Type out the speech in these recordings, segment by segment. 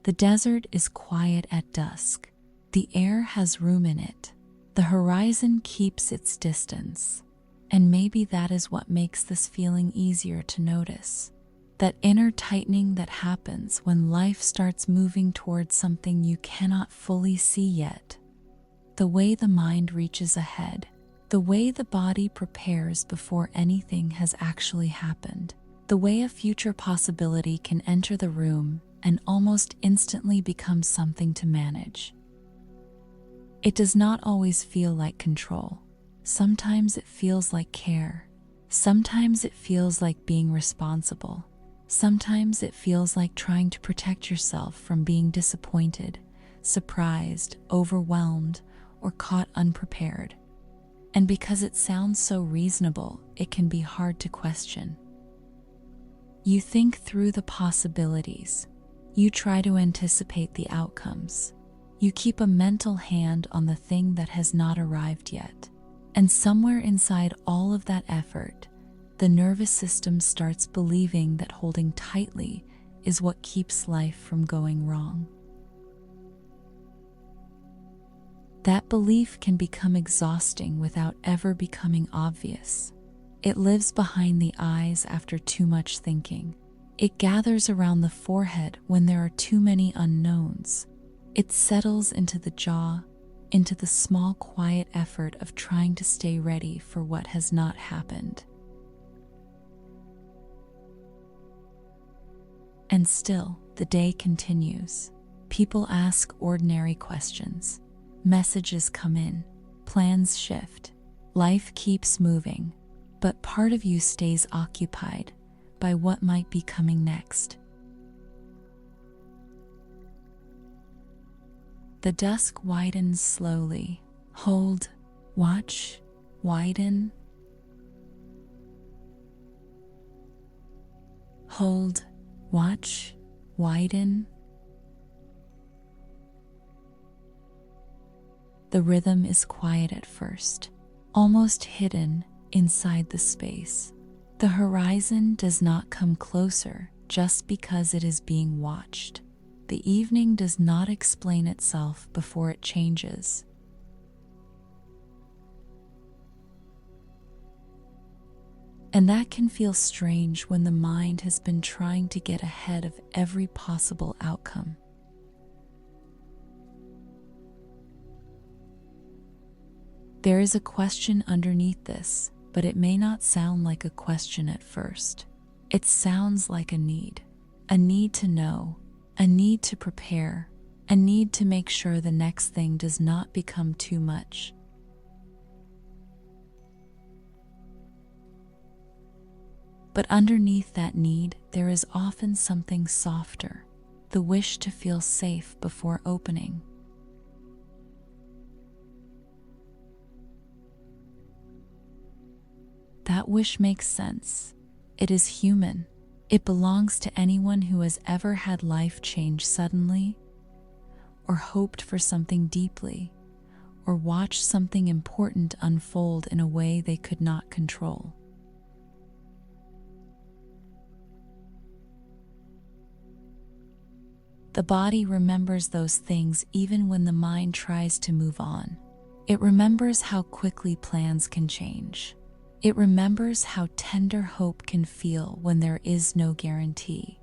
The desert is quiet at dusk. The air has room in it. The horizon keeps its distance. And maybe that is what makes this feeling easier to notice. That inner tightening that happens when life starts moving towards something you cannot fully see yet. The way the mind reaches ahead. The way the body prepares before anything has actually happened. The way a future possibility can enter the room and almost instantly become something to manage. It does not always feel like control. Sometimes it feels like care. Sometimes it feels like being responsible. Sometimes it feels like trying to protect yourself from being disappointed, surprised, overwhelmed, or caught unprepared. And because it sounds so reasonable, it can be hard to question. You think through the possibilities. You try to anticipate the outcomes. You keep a mental hand on the thing that has not arrived yet. And somewhere inside all of that effort, the nervous system starts believing that holding tightly is what keeps life from going wrong. That belief can become exhausting without ever becoming obvious. It lives behind the eyes after too much thinking. It gathers around the forehead when there are too many unknowns. It settles into the jaw, into the small quiet effort of trying to stay ready for what has not happened. And still, the day continues. People ask ordinary questions. Messages come in. Plans shift. Life keeps moving. But part of you stays occupied by what might be coming next. The dusk widens slowly. Hold, watch, widen. Hold, watch, widen. The rhythm is quiet at first, almost hidden inside the space. The horizon does not come closer just because it is being watched. The evening does not explain itself before it changes. And that can feel strange when the mind has been trying to get ahead of every possible outcome. There is a question underneath this, but it may not sound like a question at first. It sounds like a need to know, a need to prepare, a need to make sure the next thing does not become too much. But underneath that need, there is often something softer, the wish to feel safe before opening. That wish makes sense. It is human. It belongs to anyone who has ever had life change suddenly, or hoped for something deeply, or watched something important unfold in a way they could not control. The body remembers those things even when the mind tries to move on. It remembers how quickly plans can change. It remembers how tender hope can feel when there is no guarantee.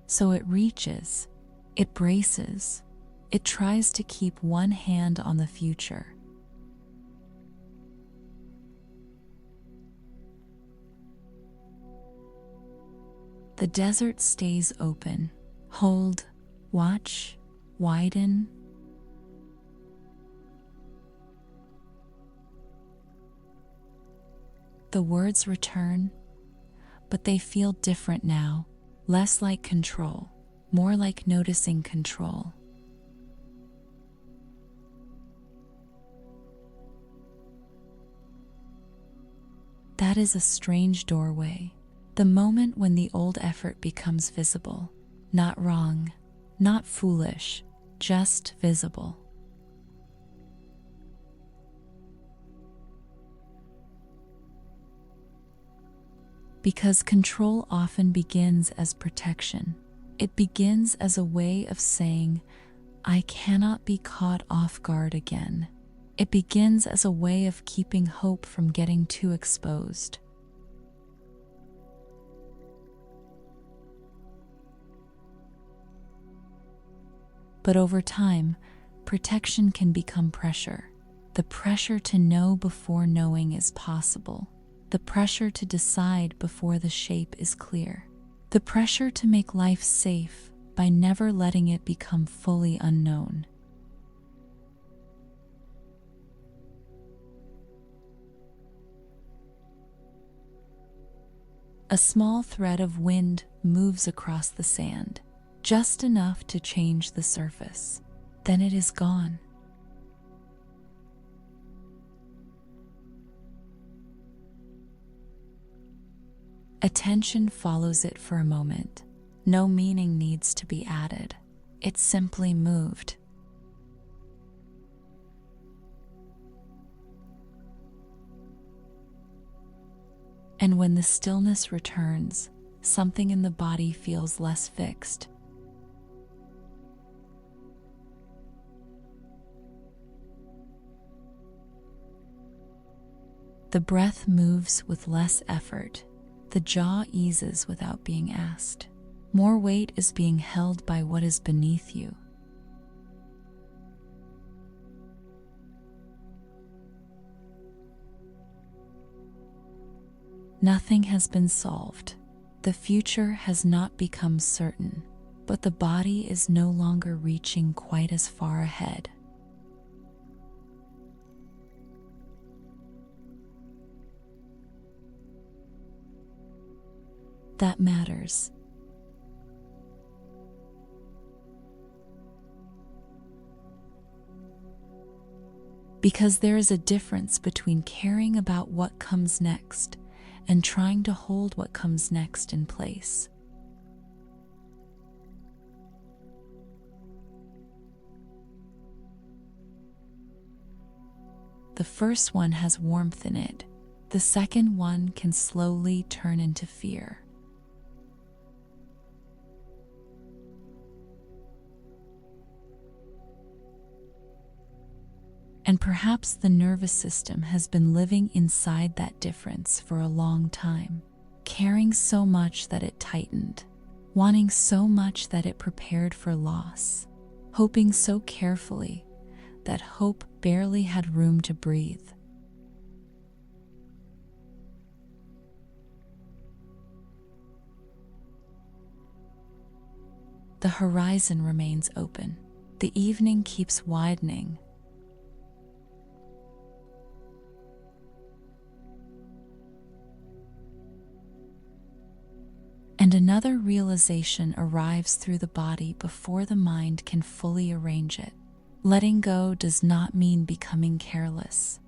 So it reaches, it braces, it tries to keep one hand on the future. The desert stays open. Hold, watch, widen. The words return, but they feel different now, less like control, more like noticing control. That is a strange doorway, the moment when the old effort becomes visible, not wrong, not foolish, just visible. Because control often begins as protection. It begins as a way of saying, I cannot be caught off guard again. It begins as a way of keeping hope from getting too exposed. But over time, protection can become pressure. The pressure to know before knowing is possible. The pressure to decide before the shape is clear. The pressure to make life safe by never letting it become fully unknown. A small thread of wind moves across the sand, just enough to change the surface. Then it is gone. Attention follows it for a moment. No meaning needs to be added. It simply moved. And when the stillness returns, something in the body feels less fixed. The breath moves with less effort. The jaw eases without being asked. More weight is being held by what is beneath you. Nothing has been solved. The future has not become certain, but the body is no longer reaching quite as far ahead. That matters. Because there is a difference between caring about what comes next and trying to hold what comes next in place. The first one has warmth in it. The second one can slowly turn into fear. And perhaps the nervous system has been living inside that difference for a long time, caring so much that it tightened, wanting so much that it prepared for loss, hoping so carefully that hope barely had room to breathe. The horizon remains open. The evening keeps widening. And another realization arrives through the body before the mind can fully arrange it. Letting go does not mean becoming careless.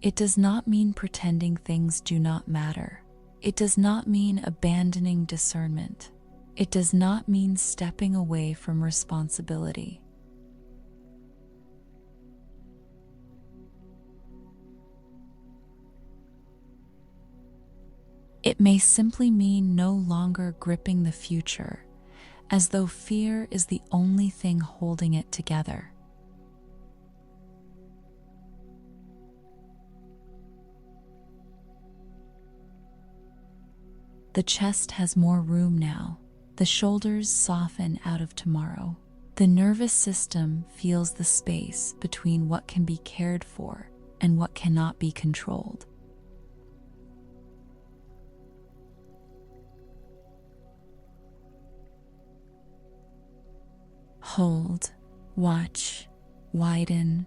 It does not mean pretending things do not matter. It does not mean abandoning discernment. It does not mean stepping away from responsibility. It may simply mean no longer gripping the future, as though fear is the only thing holding it together. The chest has more room now. The shoulders soften out of tomorrow. The nervous system feels the space between what can be cared for and what cannot be controlled. Hold, watch, widen.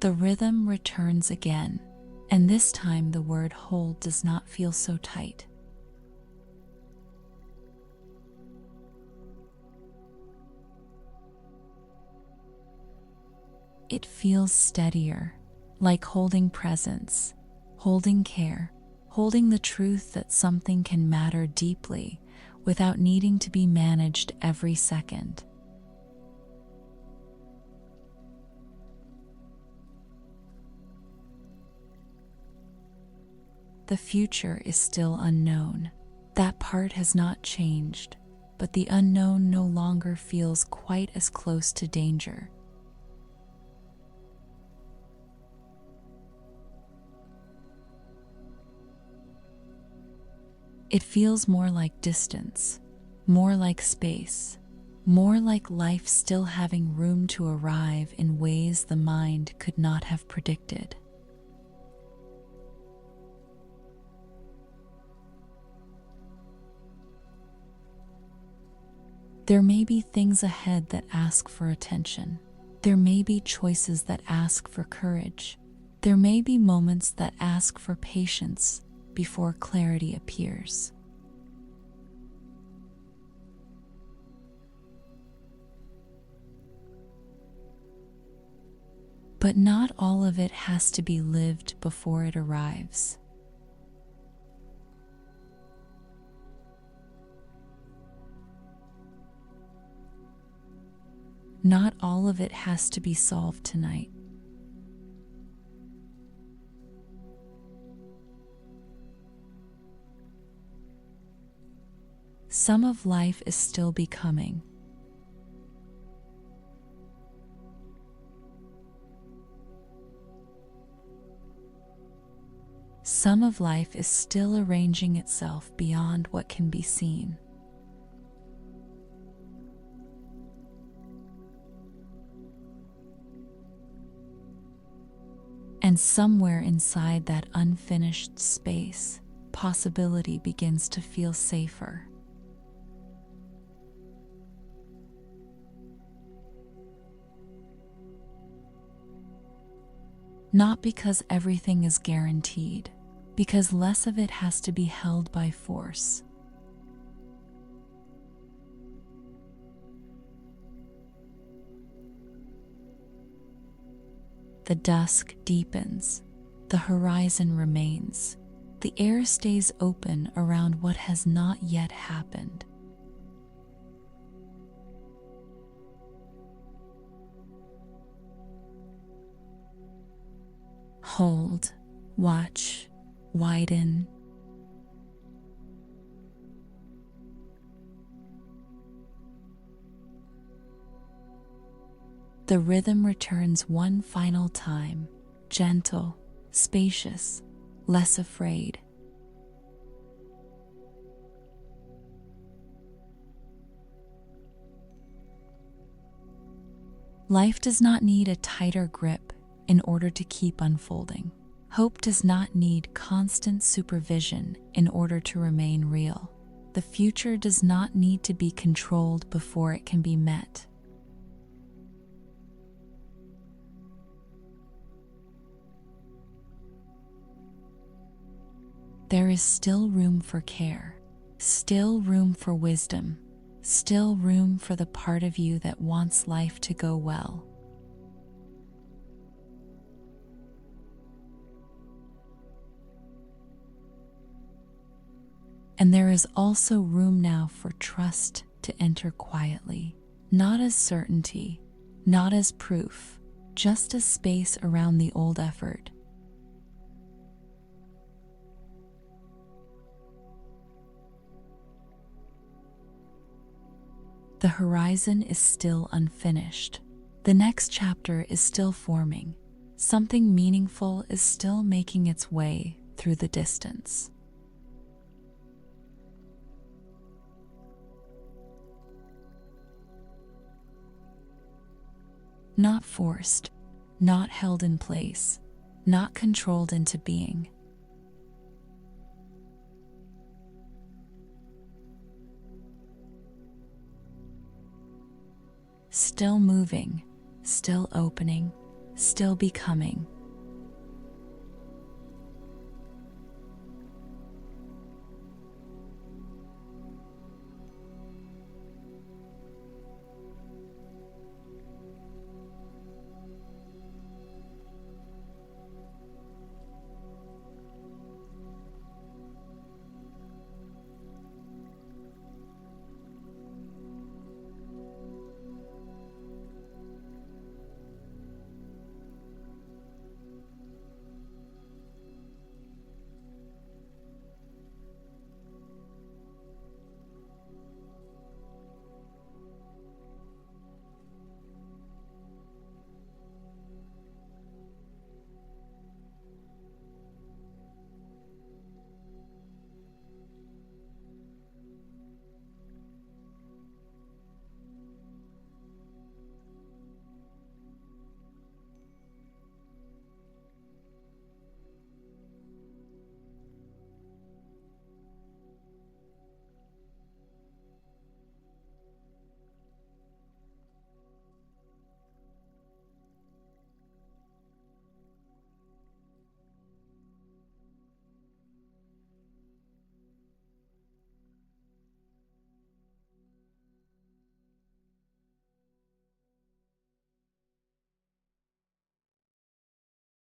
The rhythm returns again, and this time the word hold does not feel so tight. It feels steadier, like holding presence, holding care, holding the truth that something can matter deeply without needing to be managed every second. The future is still unknown. That part has not changed, but the unknown no longer feels quite as close to danger. It feels more like distance, more like space, more like life still having room to arrive in ways the mind could not have predicted. There may be things ahead that ask for attention. There may be choices that ask for courage. There may be moments that ask for patience before clarity appears. But not all of it has to be lived before it arrives. Not all of it has to be solved tonight. Some of life is still becoming. Some of life is still arranging itself beyond what can be seen. And somewhere inside that unfinished space, possibility begins to feel safer. Not because everything is guaranteed, because less of it has to be held by force. The dusk deepens, the horizon remains, the air stays open around what has not yet happened. Hold, watch, widen. The rhythm returns one final time, gentle, spacious, less afraid. Life does not need a tighter grip in order to keep unfolding. Hope does not need constant supervision in order to remain real. The future does not need to be controlled before it can be met. There is still room for care, still room for wisdom, still room for the part of you that wants life to go well. And there is also room now for trust to enter quietly, not as certainty, not as proof, just as space around the old effort. The horizon is still unfinished. The next chapter is still forming. Something meaningful is still making its way through the distance. Not forced, not held in place, not controlled into being. Still moving, still opening, still becoming.